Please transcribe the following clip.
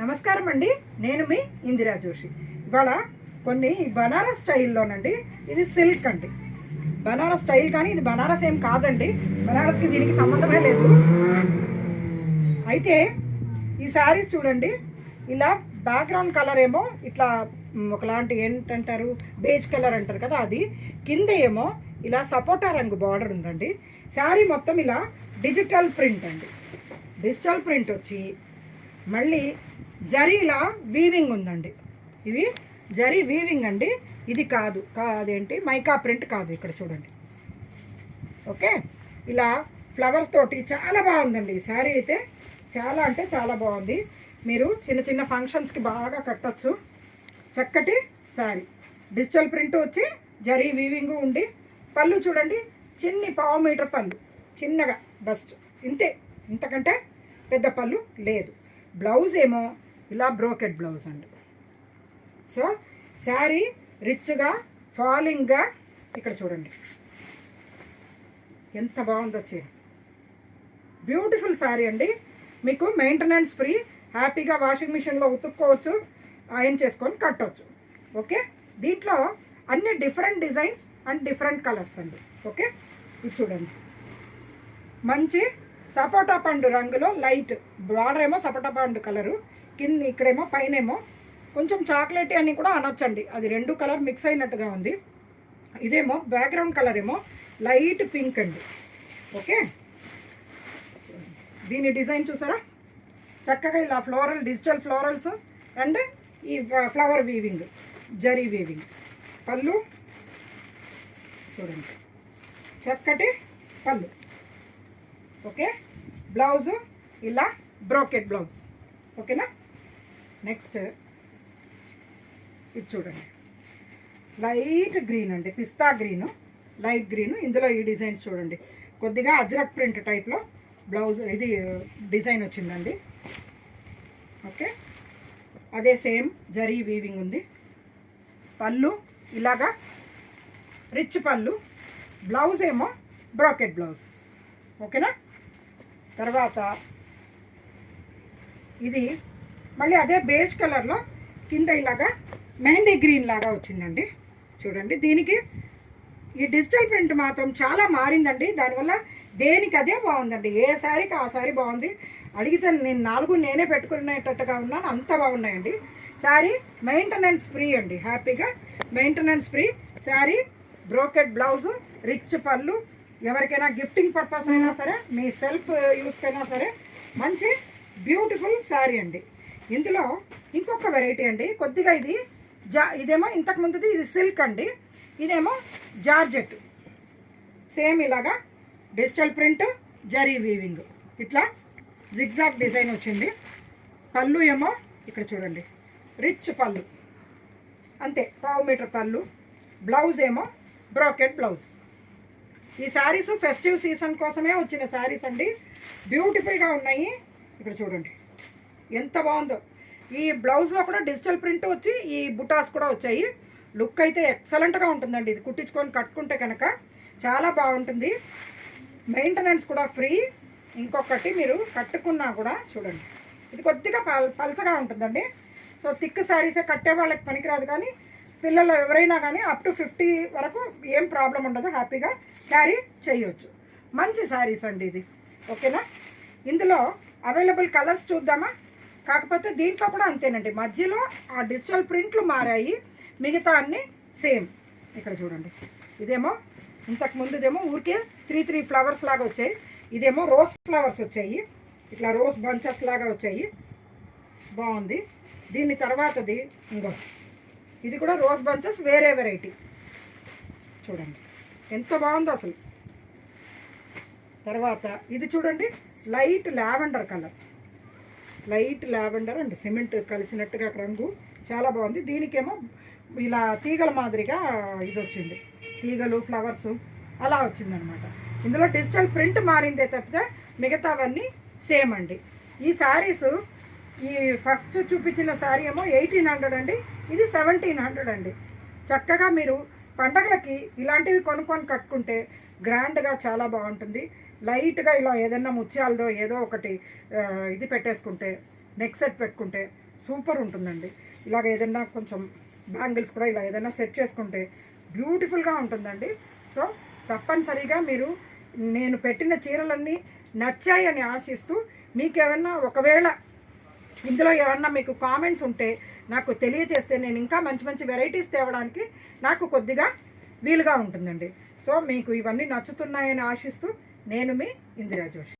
నమస్కారం అండి, నేను మీ ఇందిరా జోషి. ఇవాళ కొన్ని బనారస్ స్టైల్లోనండి. ఇది సిల్క్ అండి, బనారస్ స్టైల్, కానీ ఇది బనారస్ ఏం కాదండి. బనారస్కి దీనికి సంబంధమే లేదు. అయితే ఈ శారీస్ చూడండి, ఇలా బ్యాక్గ్రౌండ్ కలర్ ఏమో ఇట్లా ఒకలాంటి ఏంటంటారు, బేజ్ కలర్ అంటారు కదా, అది కింద ఏమో ఇలా సపోటా రంగు బార్డర్ ఉందండి. శారీ మొత్తం ఇలా డిజిటల్ ప్రింట్ అండి. డిజిటల్ ప్రింట్ వచ్చి మళ్ళీ జరీలా వీవింగ్ ఉందండి. ఇవి జరీ వీవింగ్ అండి, ఇది కాదు అదేంటి మైకా ప్రింట్ కాదు. ఇక్కడ చూడండి, ఓకే. ఇలా ఫ్లవర్స్ తోటి చాలా బాగుందండి ఈ శారీ. అయితే చాలా అంటే చాలా బాగుంది. మీరు చిన్న చిన్న ఫంక్షన్స్కి బాగా కట్టచ్చు. చక్కటి శారీ, డిజిటల్ ప్రింట్ వచ్చి జరీ వీవింగ్ ఉండి, పళ్ళు చూడండి, చిన్ని 1/2 మీటర్ పళ్ళు, చిన్నగా బస్ట్ ఇంతే, ఇంతకంటే పెద్ద పళ్ళు లేదు. బ్లౌజ్ ఏమో ఇలా బ్రోకెట్ బ్లౌజ్ అండి. సో శారీ రిచ్గా ఫాలింగ్గా, ఇక్కడ చూడండి ఎంత బాగుందో చీర. బ్యూటిఫుల్ శారీ అండి. మీకు మెయింటెనెన్స్ ఫ్రీ, హ్యాపీగా వాషింగ్ మిషన్లో ఉతుక్కోవచ్చు, ఐరన్ చేసుకొని కట్టవచ్చు. ఓకే, దీంట్లో అన్ని different designs and different colours అండి. ఓకే, ఇది చూడండి, మంచి సపోటా పండు రంగులో లైట్ బార్డర్ ఏమో సపోటా పండు కలరు, కింద ఇక్కడేమో పైనేమో కొంచెం చాక్లెట్ అని కూడా అనొచ్చండి, అది రెండు కలర్ మిక్స్ అయినట్టుగా ఉంది. ఇదేమో బ్యాక్గ్రౌండ్ కలర్ ఏమో లైట్ పింక్ అండి. ఓకే, దీని డిజైన్ చూసారా, చక్కగా ఇలా ఫ్లోరల్, డిజిటల్ ఫ్లోరల్స్ అండ్ ఈ ఫ్లవర్ వీవింగ్, జరీ వీవింగ్. పళ్ళు చూడండి, చక్కటి పళ్ళు. ఓకే, బ్లౌజు ఇలా బ్రోకెట్ బ్లౌజ్. ఓకేనా. నెక్స్ట్ ఇది చూడండి, లైట్ గ్రీన్ అండి, పిస్తా గ్రీను, లైట్ గ్రీను. ఇందులో ఈ డిజైన్స్ చూడండి, కొద్దిగా అజ్రక్ ప్రింట్ టైప్లో బ్లౌజ్ ఇది డిజైన్ వచ్చిందండి. ఓకే, అదే సేమ్ జరీ వీవింగ్ ఉంది. పళ్ళు ఇలాగా రిచ్ పళ్ళు, బ్లౌజ్ ఏమో బ్రోకెట్ బ్లౌజ్. ఓకేనా. తర్వాత ఇది మళ్ళీ అదే బేజ్ కలర్లో కింద ఇలాగా మెహందీ గ్రీన్ లాగా వచ్చిందండి. చూడండి, దీనికి ఈ డిజిటల్ ప్రింట్ మాత్రం చాలా మారిందండి. దానివల్ల దేనికి అదే బాగుందండి, ఏ శారీకి ఆ శారీ బాగుంది. అడిగితే నేను 4 నేనే పెట్టుకునేటట్టుగా ఉన్నాను, అంత బాగున్నాయండి. శారీ మెయింటెనెన్స్ ఫ్రీ అండి, హ్యాపీగా maintenance free sari. Brocade blouse, rich పళ్ళు, ఎవరికైనా గిఫ్టింగ్ పర్పస్ అయినా సరే, మీ సెల్ఫ్ యూస్కి అయినా సరే మంచి బ్యూటిఫుల్ శారీ అండి. ఇందులో ఇంకొక వెరైటీ అండి, కొద్దిగా ఇది ఇదేమో ఇంతకు ముందుది ఇది సిల్క్ అండి, ఇదేమో జార్జెట్. సేమ్ ఇలాగా డిజిటల్ ప్రింట్, జరీ వీవింగ్, ఇట్లా జిగ్జాగ్ డిజైన్ వచ్చింది. పళ్ళు ఏమో ఇక్కడ చూడండి, రిచ్ పళ్ళు, అంతే 1/2 మీటర్ పళ్ళు. బ్లౌజ్ ఏమో బ్రోకెట్ బ్లౌజ్. ఈ శారీస్ ఫెస్టివ్ సీజన్ కోసమే వచ్చిన శారీస్ అండి, బ్యూటిఫుల్గా ఉన్నాయి. ఇక్కడ చూడండి ఎంత బాగుందో. ఈ బ్లౌజ్లో కూడా డిజిటల్ ప్రింట్ వచ్చి ఈ బుటాస్ కూడా వచ్చాయి. లుక్ అయితే ఎక్సలెంట్గా ఉంటుందండి. ఇది కుట్టించుకొని కట్టుకుంటే కనుక చాలా బాగుంటుంది. మెయింటెనెన్స్ కూడా ఫ్రీ. ఇంకొకటి మీరు కట్టుకున్నా కూడా చూడండి, ఇది కొద్దిగా పలచగా ఉంటుందండి. సో థిక్ శారీసే కట్టే వాళ్ళకి పనికిరాదు, కానీ పిల్లలు ఎవరైనా కానీ అప్ టు 50 వరకు ఏం ప్రాబ్లం ఉండదు, హ్యాపీగా క్యారీ చేయొచ్చు. మంచి శారీస్ అండి ఇది. ఓకేనా. ఇందులో అవైలబుల్ కలర్స్ చూద్దామా. కాకపోతే దీంట్లో కూడా అంతేనండి, మధ్యలో ఆ డిజిటల్ ప్రింట్లు మారాయి, మిగతా అన్నీ సేమ్. ఇక్కడ చూడండి, ఇదేమో ఇంతకు ముందుదేమో ఊరికే 3 ఫ్లవర్స్ లాగా వచ్చాయి, ఇదేమో రోజ్ ఫ్లవర్స్ వచ్చాయి, ఇట్లా రోజ్ బంచెస్ లాగా వచ్చాయి, బాగుంది. దీని తర్వాతది ఇంకో, ఇది కూడా రోజ్ బంచెస్, వేరే వెరైటీ. చూడండి ఎంత బాగుందో అసలు. తర్వాత ఇది చూడండి, light lavender colour, light lavender and cement కలిసినట్టుగా రంగు, చాలా బాగుంది. దీనికేమో ఇలా తీగల మాదిరిగా ఇది వచ్చింది, తీగలు ఫ్లవర్స్ అలా వచ్చిందనమాట. ఇందులో డిజిటల్ ప్రింట్ మారిందే తప్పితే మిగతావన్నీ సేమ్ అండి. ఈ శారీస్, ఈ ఫస్ట్ చూపించిన శారీ ఏమో 1800 అండి, ఇది 1700 అండి. చక్కగా మీరు పండగలకి ఇలాంటివి కొనుక్కొని కట్టుకుంటే గ్రాండ్గా చాలా బాగుంటుంది. లైట్గా ఇలా ఏదైనా ముత్యాలదో ఏదో ఒకటి ఇది పెట్టేసుకుంటే, నెక్ సెట్ పెట్టుకుంటే సూపర్ ఉంటుందండి. ఇలాగ ఏదైనా కొంచెం బ్యాంగిల్స్ కూడా ఇలా ఏదైనా సెట్ చేసుకుంటే బ్యూటిఫుల్గా ఉంటుందండి. సో తప్పనిసరిగా మీరు నేను పెట్టిన చీరలన్నీ నచ్చాయని ఆశిస్తూ మీకు ఏమన్నా ఒకవేళ ఇందులో ఏమన్నా మీకు కామెంట్స్ ఉంటే నాకు తెలియజేస్తే నేను ఇంకా మంచి మంచి వెరైటీస్ తేవడానికి నాకు కొద్దిగా వీలుగా ఉంటుందండి. సో మీకు ఇవన్నీ నచ్చుతున్నాయని ఆశిస్తూ నేను మీ ఇందిరా జోషి.